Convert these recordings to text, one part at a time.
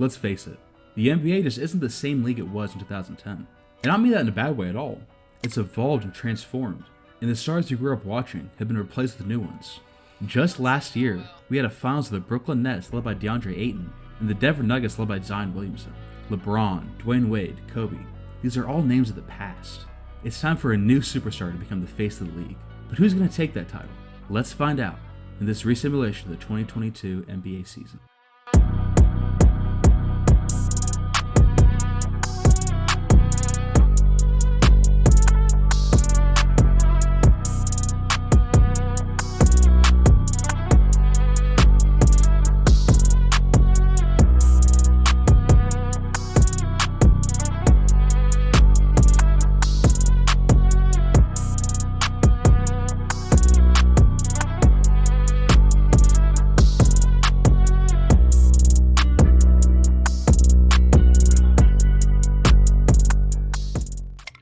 Let's face it, the NBA just isn't the same league it was in 2010. And I don't mean that in a bad way at all. It's evolved and transformed, and the stars you grew up watching have been replaced with new ones. Just last year, we had a finals of the Brooklyn Nets led by DeAndre Ayton, and the Denver Nuggets led by Zion Williamson. LeBron, Dwayne Wade, Kobe, these are all names of the past. It's time for a new superstar to become the face of the league. But who's going to take that title? Let's find out in this resimulation of the 2022 NBA season.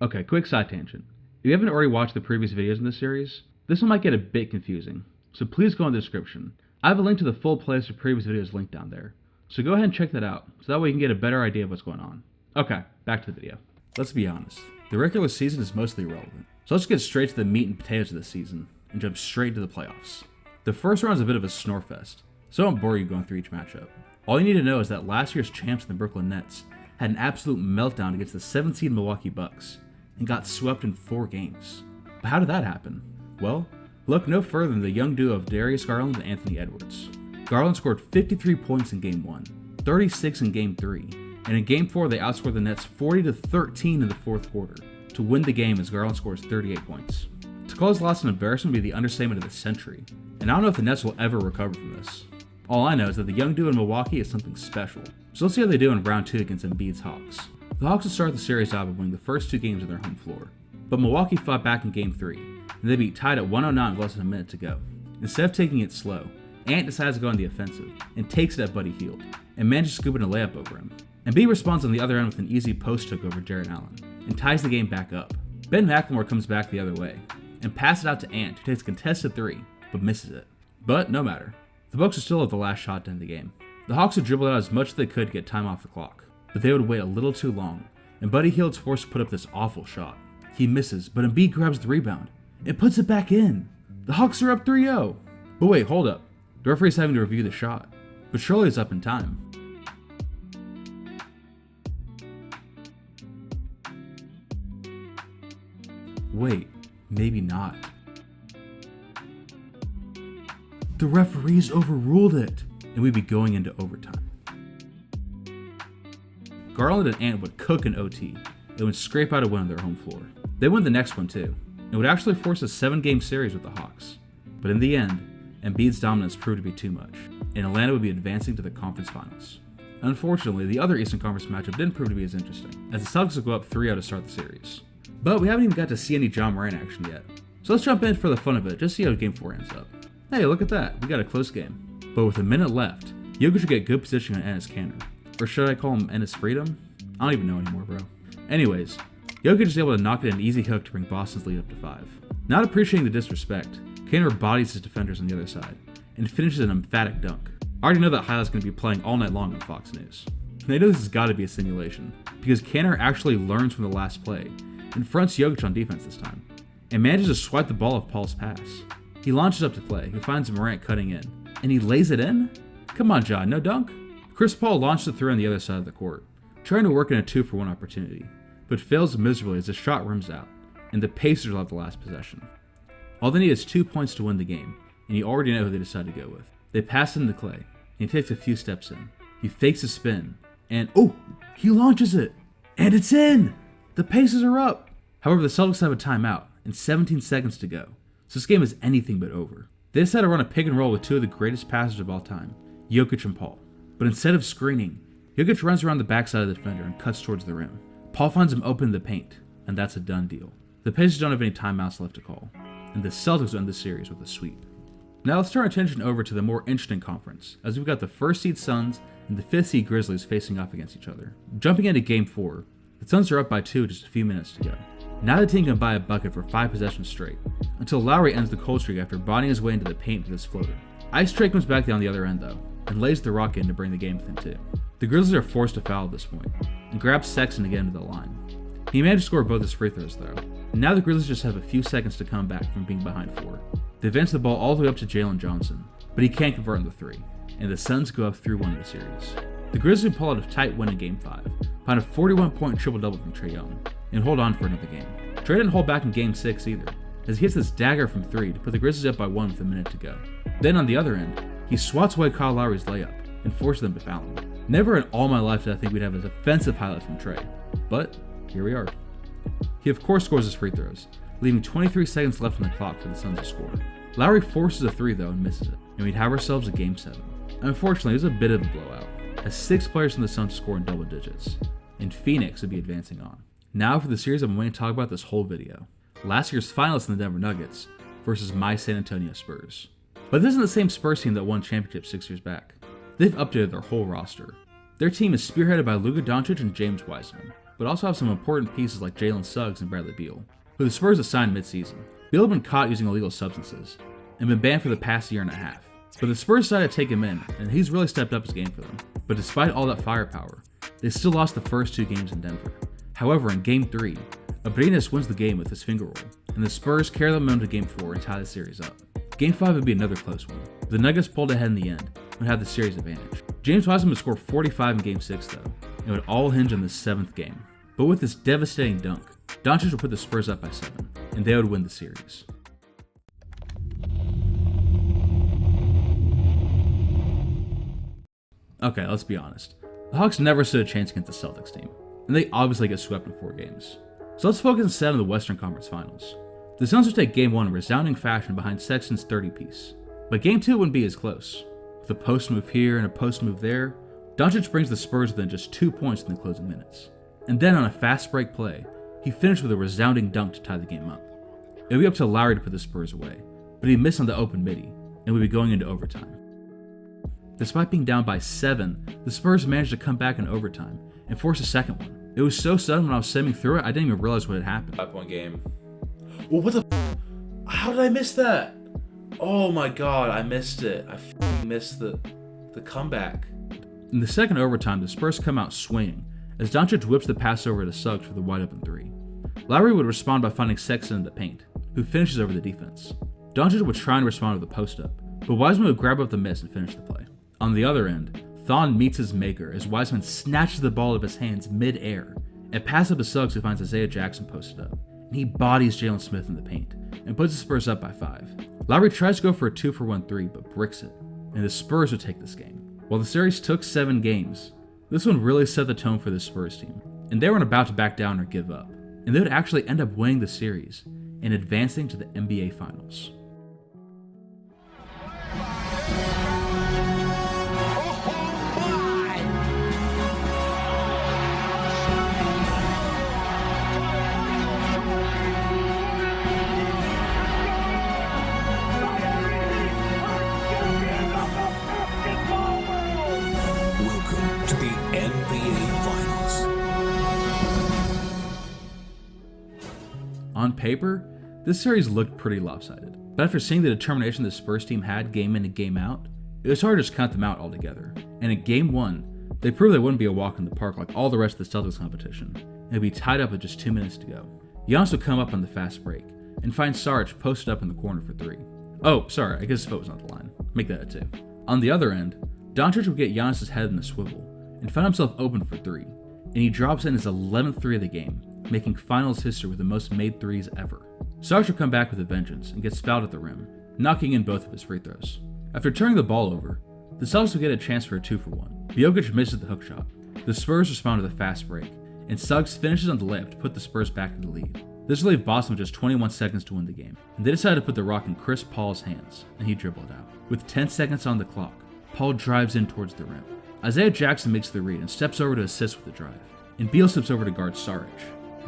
Okay, quick side tangent. If you haven't already watched the previous videos in this series, this one might get a bit confusing, so please go in the description. I have a link to the full playlist of previous videos linked down there, so go ahead and check that out, so that way you can get a better idea of what's going on. Okay, back to the video. Let's be honest, the regular season is mostly irrelevant, so let's get straight to the meat and potatoes of this season, and jump straight into the playoffs. The first round is a bit of a snore fest, so I won't bore you going through each matchup. All you need to know is that last year's champs, the Brooklyn Nets, had an absolute meltdown against the 7th seed Milwaukee Bucks, and got swept in 4 games. But how did that happen? Well, look no further than the young duo of Darius Garland and Anthony Edwards. Garland scored 53 points in Game 1, 36 in Game 3, and in Game 4 they outscored the Nets 40-13 in the 4th quarter to win the game as Garland scores 38 points. To call his loss an embarrassment would be the understatement of the century, and I don't know if the Nets will ever recover from this. All I know is that the young duo in Milwaukee is something special, so let's see how they do in round 2 against Embiid's Hawks. The Hawks would start the series out by winning the first 2 games on their home floor, but Milwaukee fought back in Game 3, and they beat tied at 109 with less than a minute to go. Instead of taking it slow, Ant decides to go on the offensive, and takes it at Buddy Hield, and manages to scoop in a layup over him. Embiid responds on the other end with an easy post hook over Jarrett Allen, and ties the game back up. Ben McLemore comes back the other way, and passes it out to Ant, who takes a contested 3, but misses it. But no matter, the Bucks would still have the last shot to end the game. The Hawks would dribble out as much as they could to get time off the clock, but they would wait a little too long, and Buddy Hield's forced to put up this awful shot. He misses, but Embiid grabs the rebound and puts it back in. The Hawks are up 3-0. But wait, hold up. The referee's having to review the shot, but surely it's up in time. Wait, maybe not. The referees overruled it, and we'd be going into overtime. Garland and Ant would cook an OT and would scrape out a win on their home floor. They win the next one too, and would actually force a 7-game series with the Hawks. But in the end, Embiid's dominance proved to be too much, and Atlanta would be advancing to the conference finals. Unfortunately, the other Eastern Conference matchup didn't prove to be as interesting, as the Celtics would go up 3-0 to start the series. But we haven't even got to see any John Moran action yet, so let's jump in for the fun of it, just see how Game 4 ends up. Hey, look at that, we got a close game. But with a minute left, Jokic should get good position on Enes Kanter. Or should I call him Enes Freedom? I don't even know anymore, bro. Anyways, Jokic is able to knock in an easy hook to bring Boston's lead up to 5. Not appreciating the disrespect, Kanter bodies his defenders on the other side, and finishes an emphatic dunk. I already know that highlight's going to be playing all night long on Fox News. And I know this has got to be a simulation, because Kanter actually learns from the last play, and fronts Jokic on defense this time, and manages to swipe the ball off Paul's pass. He launches up to Clay, who finds Morant cutting in, and he lays it in? Come on, John, no dunk? Chris Paul launched it through on the other side of the court, trying to work in a 2-for-1 opportunity, but fails miserably as the shot rims out, and the Pacers will have the last possession. All they need is 2 points to win the game, and you already know who they decide to go with. They pass it into Clay, and he takes a few steps in. He fakes a spin, and he launches it! And it's in! The Pacers are up! However, the Celtics have a timeout, and 17 seconds to go, so this game is anything but over. They decide to run a pick and roll with 2 of the greatest passers of all time, Jokic and Paul. But instead of screening, Jokic runs around the backside of the defender and cuts towards the rim. Paul finds him open in the paint, and that's a done deal. The Pacers don't have any timeouts left to call, and the Celtics end the series with a sweep. Now let's turn our attention over to the more interesting conference, as we've got the 1st seed Suns and the 5th seed Grizzlies facing off against each other. Jumping into Game 4, the Suns are up by 2 with just a few minutes to go. Neither team can buy a bucket for 5 possessions straight, until Lowry ends the cold streak after bonding his way into the paint with his floater. Ice Trae comes back down the other end though, and lays the rock in to bring the game within 2. The The Grizzlies are forced to foul at this point, and grab Sexton to get into the line. He managed to score both his free throws though, and now the Grizzlies just have a few seconds to come back from being behind 4. They advance the ball all the way up to Jalen Johnson, but he can't convert on the 3, and the Suns go up 3-1 in the series. The Grizzlies pull out a tight win in Game 5, find a 41-point triple-double from Trae Young, and hold on for another game. Trae didn't hold back in Game 6 either, as he hits this dagger from 3 to put the Grizzlies up by 1 with a minute to go. Then on the other end, he swats away Kyle Lowry's layup and forces them to foul him. Never in all my life did I think we'd have a defensive highlight from Trae, but here we are. He of course scores his free throws, leaving 23 seconds left on the clock for the Suns to score. Lowry forces a 3 though and misses it, and we'd have ourselves a Game 7. Unfortunately, it was a bit of a blowout, as 6 players from the Suns score in double digits, and Phoenix would be advancing on. Now for the series I've been waiting to talk about this whole video. Last year's finalists in the Denver Nuggets versus my San Antonio Spurs. But this isn't the same Spurs team that won championships 6 years back. They've updated their whole roster. Their team is spearheaded by Luka Doncic and James Wiseman, but also have some important pieces like Jalen Suggs and Bradley Beal, who the Spurs assigned mid-season. Beal had been caught using illegal substances and been banned for the past year and a half. But the Spurs decided to take him in, and he's really stepped up his game for them. But despite all that firepower, they still lost the first 2 games in Denver. However, in Game 3, Abrines wins the game with his finger roll, and the Spurs carry the momentum to Game 4 and tie the series up. Game 5 would be another close one. The Nuggets pulled ahead in the end and would have the series advantage. James Wiseman would score 45 in Game 6 though, and it would all hinge on the 7th game. But with this devastating dunk, Doncic would put the Spurs up by 7, and they would win the series. Okay, let's be honest. The Hawks never stood a chance against the Celtics team, and they obviously get swept in 4 games. So let's focus instead on the Western Conference Finals. The Suns would take Game 1 in resounding fashion behind Sexton's 30-piece, but Game 2 wouldn't be as close. With a post move here and a post move there, Doncic brings the Spurs within just 2 points in the closing minutes. And then on a fast break play, he finished with a resounding dunk to tie the game up. It would be up to Lowry to put the Spurs away, but he missed on the open midi, and would be going into overtime. Despite being down by 7, the Spurs managed to come back in overtime and force a second one. It was so sudden when I was simming through it, I didn't even realize what had happened. 5-point game. Well, what the How did I miss that? Oh my god, I missed it. I missed the comeback. In the second overtime, the Spurs come out swinging as Doncic whips the pass over to Suggs for the wide open 3. Lowry would respond by finding Sexton in the paint, who finishes over the defense. Doncic would try and respond with a post-up, but Wiseman would grab up the miss and finish the play. On the other end, Thon meets his maker as Wiseman snatches the ball out of his hands mid-air and passes up to Suggs, who finds Isaiah Jackson posted up, and he bodies Jalen Smith in the paint and puts the Spurs up by 5. Lowry tries to go for a 2-for-1 3 but bricks it, and the Spurs would take this game. While the series took 7 games, this one really set the tone for the Spurs team, and they weren't about to back down or give up, and they would actually end up winning the series and advancing to the NBA Finals. On paper, this series looked pretty lopsided, but after seeing the determination the Spurs team had game in and game out, it was hard to just count them out altogether. And in Game 1, they proved they wouldn't be a walk in the park like all the rest of the Celtics competition, and would be tied up with just 2 minutes to go. Giannis would come up on the fast break, and find Sarge posted up in the corner for 3. Oh, sorry, I guess his foot was on the line. Make that a 2. On the other end, Doncic would get Giannis' head in a swivel, and find himself open for 3, and he drops in his 11th 3 of the game, making finals history with the most made 3s ever. Sarge would come back with a vengeance and gets fouled at the rim, knocking in both of his free throws. After turning the ball over, the Celtics would get a chance for a 2-for-1. Jokic misses the hook shot. The Spurs respond with a fast break, and Suggs finishes on the layup to put the Spurs back in the lead. This would leave Boston with just 21 seconds to win the game, and they decided to put the rock in Chris Paul's hands, and he dribbled out. With 10 seconds on the clock, Paul drives in towards the rim. Isaiah Jackson makes the read and steps over to assist with the drive, and Beal slips over to guard Sarge.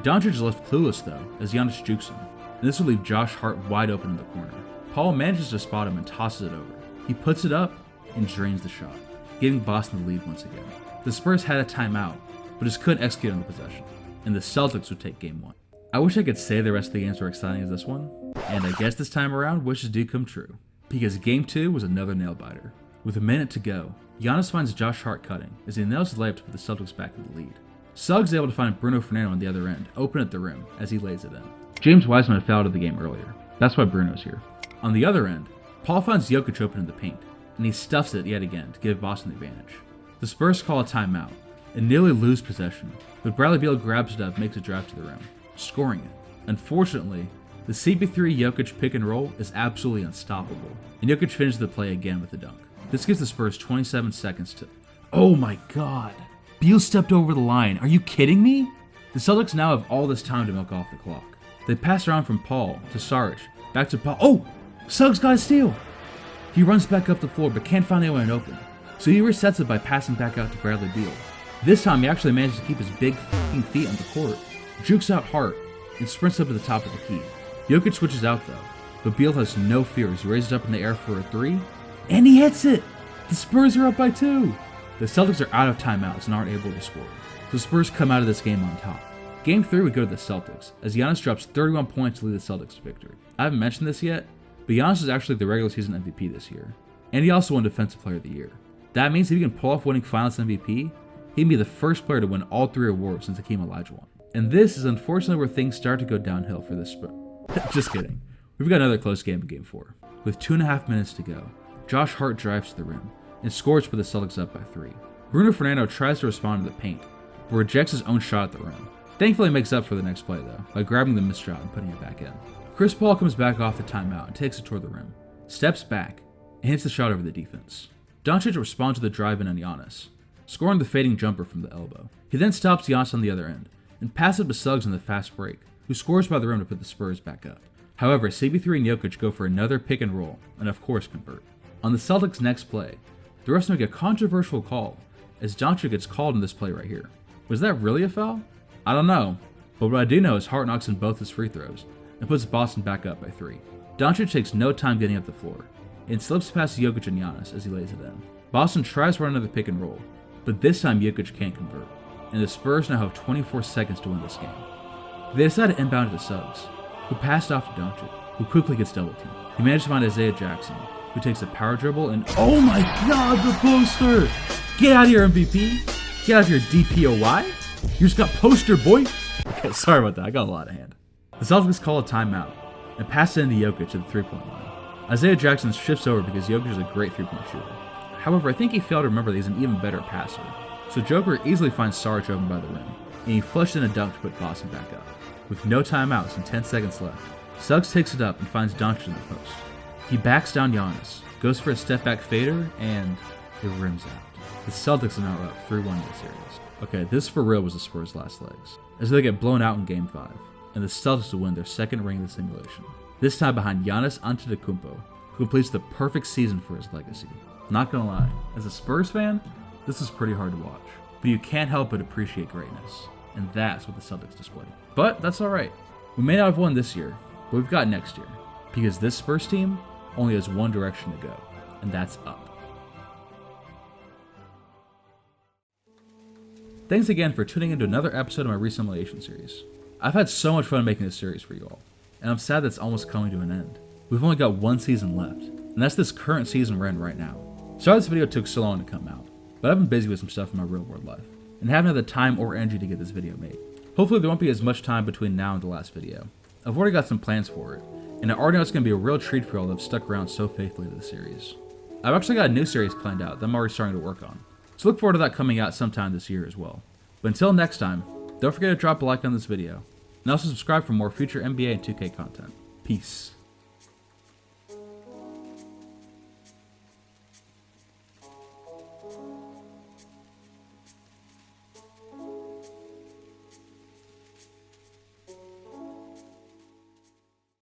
Doncic is left clueless though, as Giannis jukes him, and this will leave Josh Hart wide open in the corner. Paul manages to spot him and tosses it over. He puts it up and drains the shot, giving Boston the lead once again. The Spurs had a timeout, but just couldn't execute on the possession, and the Celtics would take Game 1. I wish I could say the rest of the games were exciting as this one, and I guess this time around wishes do come true, because Game 2 was another nail-biter. With a minute to go, Giannis finds Josh Hart cutting as he nails the layup to put the Celtics back in the lead. Suggs is able to find Bruno Fernando on the other end, open at the rim, as he lays it in. James Wiseman had fouled out of the game earlier. That's why Bruno's here. On the other end, Paul finds Jokic open in the paint, and he stuffs it yet again to give Boston the advantage. The Spurs call a timeout and nearly lose possession, but Bradley Beal grabs it up and makes a drive to the rim, scoring it. Unfortunately, the CP3 Jokic pick and roll is absolutely unstoppable, and Jokic finishes the play again with a dunk. This gives the Spurs 27 seconds to... Oh my god! Beal stepped over the line. Are you kidding me? The Celtics now have all this time to milk off the clock. They pass around from Paul to Saric, back to Paul. Oh! Suggs got a steal! He runs back up the floor but can't find anyone open, so he resets it by passing back out to Bradley Beal. This time he actually manages to keep his big f***ing feet on the court, jukes out Hart, and sprints up to the top of the key. Jokic switches out though, but Beal has no fear as he raises up in the air for a three, and he hits it! The Spurs are up by 2! The Celtics are out of timeouts and aren't able to score, so the Spurs come out of this game on top. Game 3 would go to the Celtics, as Giannis drops 31 points to lead the Celtics to victory. I haven't mentioned this yet, but Giannis is actually the regular season MVP this year, and he also won Defensive Player of the Year. That means if he can pull off winning Finals MVP, he'd be the first player to win all 3 awards since Hakeem Olajuwon. And this is unfortunately where things start to go downhill for the Spurs. Just kidding. We've got another close game in Game 4. With 2.5 minutes to go, Josh Hart drives to the rim and scores to put the Celtics up by 3. Bruno Fernando tries to respond to the paint, but rejects his own shot at the rim. Thankfully, he makes up for the next play though, by grabbing the missed shot and putting it back in. Chris Paul comes back off the timeout and takes it toward the rim, steps back, and hits the shot over the defense. Doncic responds to the drive-in on Giannis, scoring the fading jumper from the elbow. He then stops Giannis on the other end, and passes it to Suggs in the fast break, who scores by the rim to put the Spurs back up. However, CP3 and Jokic go for another pick and roll, and of course convert. On the Celtics' next play, the refs make a controversial call, as Doncic gets called in this play right here. Was that really a foul? I don't know, but what I do know is Hart knocks in both his free throws, and puts Boston back up by 3. Doncic takes no time getting up the floor, and slips past Jokic and Giannis as he lays it in. Boston tries to run another pick and roll, but this time Jokic can't convert, and the Spurs now have 24 seconds to win this game. They decide to inbound it to Suggs, who passed off to Doncic, who quickly gets double teamed. He manages to find Isaiah Jackson, who takes a power dribble and oh my god, the poster! Get out of here, MVP! Get out of here, DPOY! You just got poster, boy! Okay, sorry about that, I got a lot of hand. The Celtics call a timeout, and pass it into Jokic at the 3-point line. Isaiah Jackson shifts over because Jokic is a great 3-point shooter. However, I think he failed to remember that he's an even better passer, so Joker easily finds Saric open by the rim, and he flushed in a dunk to put Boston back up. With no timeouts and 10 seconds left, Suggs takes it up and finds Doncic in the post. He backs down Giannis, goes for a step-back fader, and it rims out. The Celtics are now up 3-1 in the series. Okay, this for real was the Spurs' last legs, as they get blown out in Game 5, and the Celtics will win their second ring in the simulation. This time behind Giannis Antetokounmpo, who completes the perfect season for his legacy. Not gonna lie, as a Spurs fan, this is pretty hard to watch, but you can't help but appreciate greatness, and that's what the Celtics displayed. But that's alright. We may not have won this year, but we've got next year, because this Spurs team only has one direction to go, and that's up. Thanks again for tuning into another episode of my ReSimulating series. I've had so much fun making this series for you all, and I'm sad that it's almost coming to an end. We've only got one season left, and that's this current season we're in right now. Sorry this video took so long to come out, but I've been busy with some stuff in my real world life, and haven't had the time or energy to get this video made. Hopefully there won't be as much time between now and the last video. I've already got some plans for it, and I already know it's going to be a real treat for y'all that have stuck around so faithfully to the series. I've actually got a new series planned out that I'm already starting to work on, so look forward to that coming out sometime this year as well. But until next time, don't forget to drop a like on this video, and also subscribe for more future NBA and 2K content. Peace.